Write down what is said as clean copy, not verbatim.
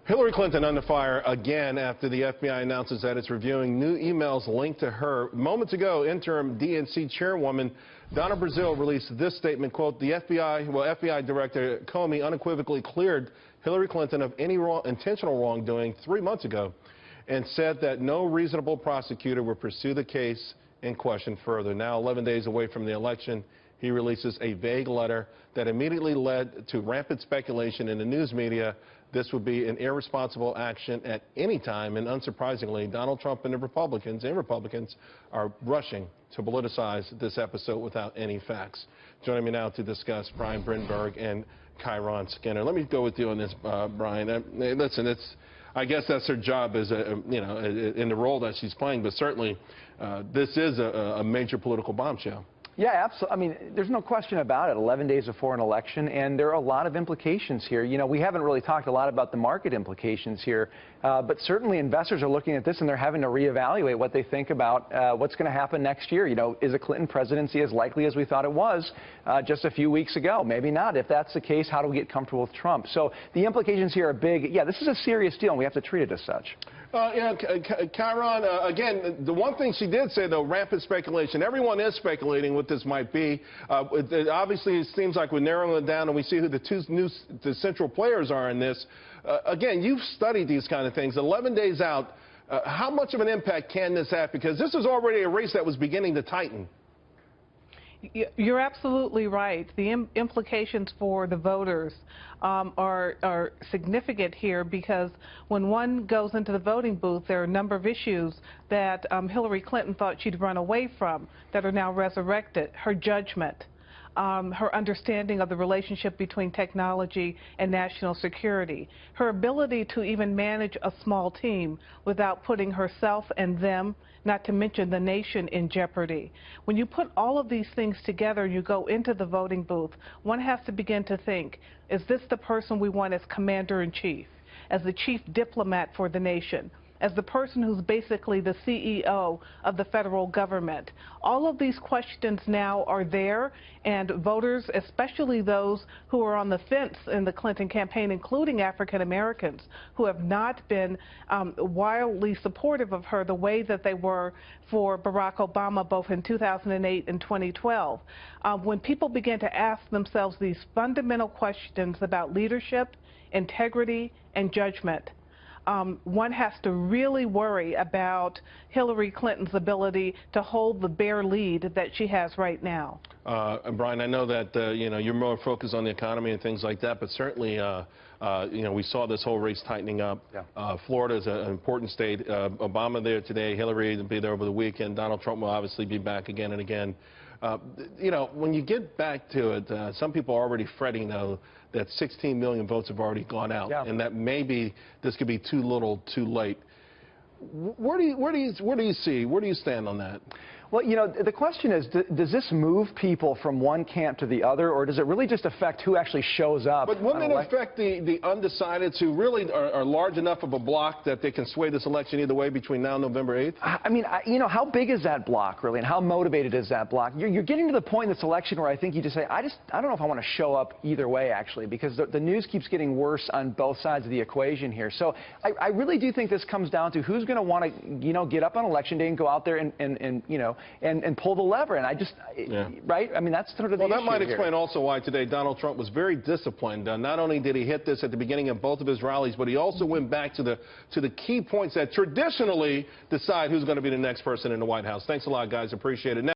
Hillary Clinton under fire again after the FBI announces that it's reviewing new emails linked to her. Moments ago, interim DNC chairwoman Donna Brazile released this statement, quote, the FBI Director Comey unequivocally cleared Hillary Clinton of any intentional wrongdoing 3 months ago and said that no reasonable prosecutor would pursue the case in question further. Now, 11 days away from the election, he releases a vague letter that immediately led to rampant speculation in the news media. This would be an irresponsible action at any time, and unsurprisingly, Donald Trump and the Republicans are rushing to politicize this episode without any facts. Joining me now to discuss, Brian Brinberg and Kyron Skinner. Let me go with you on this, Brian. Listen, I guess that's her job as in the role that she's playing, but certainly this is a major political bombshell. Yeah, absolutely. I mean, there's no question about it. 11 days before an election, and there are a lot of implications here. You know, we haven't really talked a lot about the market implications here, but certainly investors are looking at this and they're having to reevaluate what they think about what's going to happen next year. You know, is a Clinton presidency as likely as we thought it was just a few weeks ago? Maybe not. If that's the case, how do we get comfortable with Trump? So the implications here are big. Yeah, this is a serious deal, and we have to treat it as such. Kyron, again, the one thing she did say, though, rampant speculation. Everyone is speculating what this might be. Obviously, it seems like we're narrowing it down, and we see who the central players are in this. Again, you've studied these kind of things. 11 days out, how much of an impact can this have? Because this is already a race that was beginning to tighten. You're absolutely right. The implications for the voters are significant here, because when one goes into the voting booth, there are a number of issues that Hillary Clinton thought she'd run away from that are now resurrected. Her judgment, her understanding of the relationship between technology and national security, her ability to even manage a small team without putting herself and them, not to mention the nation, in jeopardy. When you put all of these things together and you go into the voting booth, one has to begin to think, is this the person we want as commander-in-chief, as the chief diplomat for the nation, as the person who's basically the CEO of the federal government? All of these questions now are there, and voters, especially those who are on the fence in the Clinton campaign, including African Americans, who have not been wildly supportive of her the way that they were for Barack Obama, both in 2008 and 2012. When people begin to ask themselves these fundamental questions about leadership, integrity, and judgment, one has to really worry about Hillary Clinton's ability to hold the bare lead that she has right now. Brian, I know that you're more focused on the economy and things like that, but certainly we saw this whole race tightening up. Yeah. Florida is an important state. Obama there today, Hillary will be there over the weekend. Donald Trump will obviously be back again and again. When you get back to it, some people are already fretting, though, that 16 million votes have already gone out, yeah, and that maybe this could be too little, too late. Where do you stand on that? Well, you know, the question is, does this move people from one camp to the other, or does it really just affect who actually shows up? But wouldn't it affect the undecideds who really are large enough of a block that they can sway this election either way between now and November 8th? I mean, you know, how big is that block, really, and how motivated is that block? You're getting to the point in this election where I think you just say, I don't know if I want to show up either way, actually, because the news keeps getting worse on both sides of the equation here. So I really do think this comes down to who's going to want to, get up on election day and go out there and pull the lever. And yeah, right? I mean, that's sort of the issue. Well, that might explain also why today Donald Trump was very disciplined. Not only did he hit this at the beginning of both of his rallies, but he also went back to the key points that traditionally decide who's going to be the next person in the White House. Thanks a lot, guys. Appreciate it.